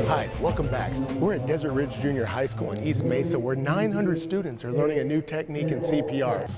Hi, welcome back. We're at Desert Ridge Junior High School in East Mesa where 900 students are learning a new technique in CPR.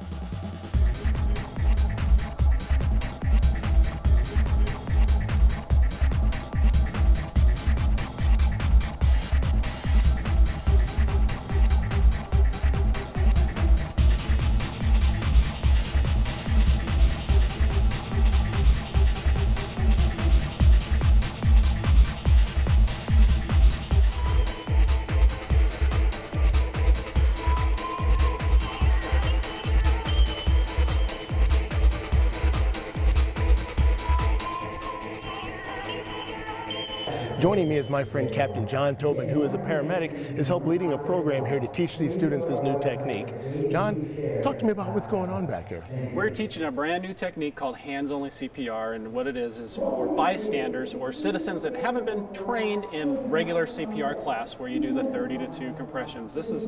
Joining me is my friend Captain John Tobin, who is a paramedic, is helped leading a program here to teach these students this new technique. John, talk to me about what's going on back here. We're teaching a brand new technique called hands-only CPR, and what it is for bystanders or citizens that haven't been trained in regular CPR class where you do the 30 to 2 compressions. This is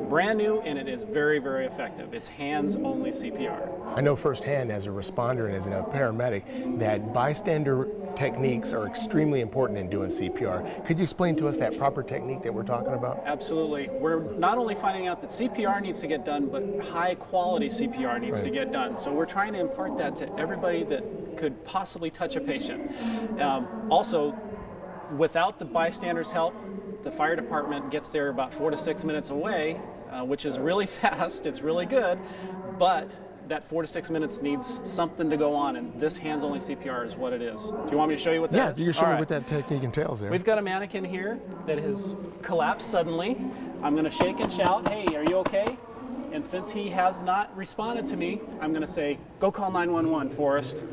brand new and it is very, very effective. It's hands-only CPR. I know firsthand as a responder and as a paramedic that bystander techniques are extremely important in doing CPR. Could you explain to us that proper technique that we're talking about? Absolutely. We're not only finding out that CPR needs to get done, but high quality CPR needs to get done. So we're trying to impart that to everybody that could possibly touch a patient. Also, without the bystander's help, the fire department gets there about 4 to 6 minutes away, which is really fast. It's really good, but that 4 to 6 minutes needs something to go on, and this hands-only CPR is what it is. Do you want me to show you what that is? Yeah, you can show me what that technique entails there. We've got a mannequin here that has collapsed suddenly. I'm going to shake and shout, "Hey, are you okay?" And since he has not responded to me, I'm going to say, "Go call 911, Forrest."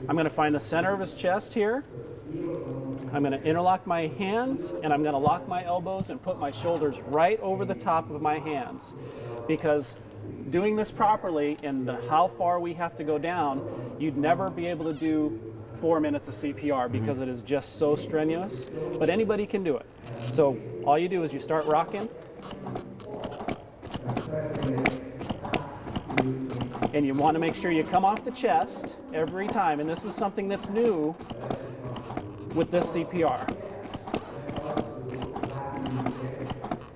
I'm going to find the center of his chest here. I'm going to interlock my hands, and I'm going to lock my elbows and put my shoulders right over the top of my hands, because doing this properly and how far we have to go down, you'd never be able to do 4 minutes of CPR because it is just so strenuous, but anybody can do it. So all you do is you start rocking, and you want to make sure you come off the chest every time, and this is something that's new with this CPR.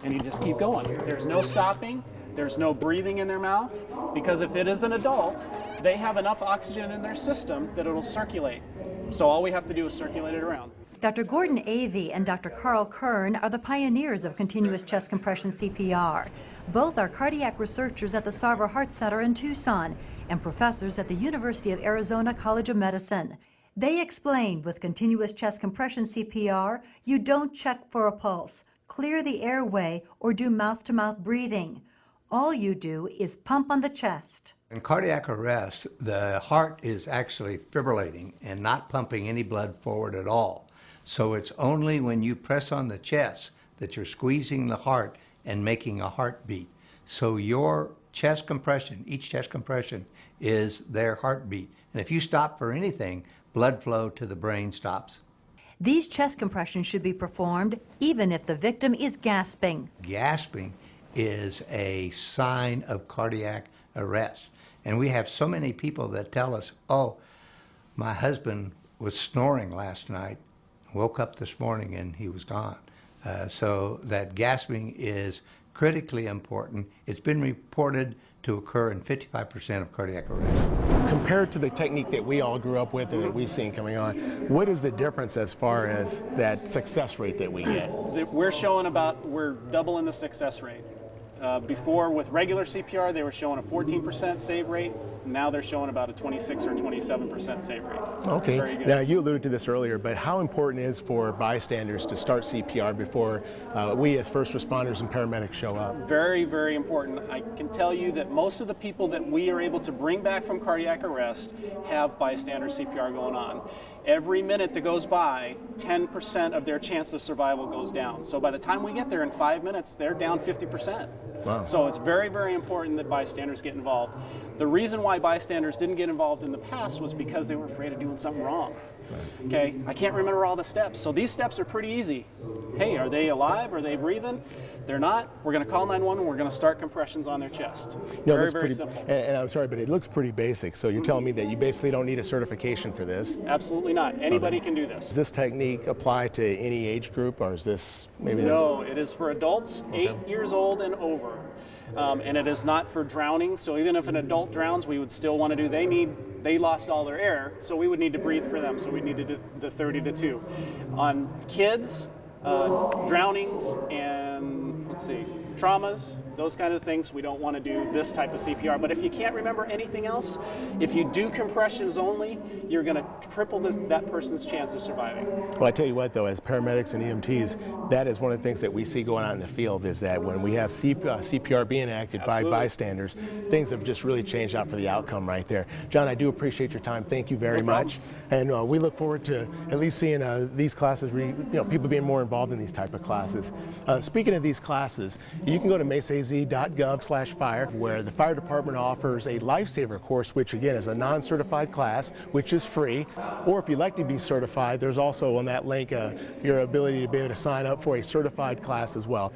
And you just keep going. There's no stopping. There's no breathing in their mouth, because if it is an adult, they have enough oxygen in their system that it'll circulate. So all we have to do is circulate it around. Dr. Gordon Avey and Dr. Carl Kern are the pioneers of continuous chest compression CPR. Both are cardiac researchers at the Sarver Heart Center in Tucson and professors at the University of Arizona College of Medicine. They explain with continuous chest compression CPR, you don't check for a pulse, clear the airway, or do mouth-to-mouth breathing. All you do is pump on the chest. In cardiac arrest, the heart is actually fibrillating and not pumping any blood forward at all. So it's only when you press on the chest that you're squeezing the heart and making a heartbeat. So your chest compression, each chest compression, is their heartbeat. And if you stop for anything, blood flow to the brain stops. These chest compressions should be performed even if the victim is gasping. Gasping is a sign of cardiac arrest. And we have so many people that tell us, "Oh, my husband was snoring last night, woke up this morning and he was gone." So that gasping is critically important. It's been reported to occur in 55% of cardiac arrest. Compared to the technique that we all grew up with and that we've seen coming on, what is the difference as far as that success rate that we get? We're doubling the success rate. Before, with regular CPR, they were showing a 14% save rate. Now they're showing about a 26 or 27% save rate. Okay. Very good. Now, you alluded to this earlier, but how important is for bystanders to start CPR before we as first responders and paramedics show up? Very, very important. I can tell you that most of the people that we are able to bring back from cardiac arrest have bystander CPR going on. Every minute that goes by, 10% of their chance of survival goes down. So by the time we get there in 5 minutes, they're down 50%. Wow. So it's very, very important that bystanders get involved. The reason why bystanders didn't get involved in the past was because they were afraid of doing something wrong. Okay, I can't remember all the steps. So these steps are pretty easy. Hey, are they alive? Are they breathing? They're not. We're going to call 911. We're going to start compressions on their chest. No, very pretty, simple. And I'm sorry, but it looks pretty basic. So you're telling me that you basically don't need a certification for this? Absolutely not. Anybody can do this. Does this technique apply to any age group, or is this maybe? No, it is for adults 8 years old and over. And it is not for drowning. So even if an adult drowns, we would still want to do, they lost all their air, so we would need to breathe for them. So we need to do the 30 to 2. On kids, drownings and let's see, traumas, those kind of things, we don't want to do this type of CPR. But if you can't remember anything else, if you do compressions only, you're going to triple that person's chance of surviving. Well, I tell you what, though, as paramedics and EMTs, that is one of the things that we see going on in the field, is that when we have CPR being acted by bystanders, things have just really changed out for the outcome right there. John, I do appreciate your time. Thank you very much. And we look forward to at least seeing these classes, people being more involved in these type of classes. Speaking of these classes, you can go to mesaz.gov/fire, where the fire department offers a lifesaver course, which again is a non-certified class, which is free. Or if you'd like to be certified, there's also on that link your ability to be able to sign up for a certified class as well.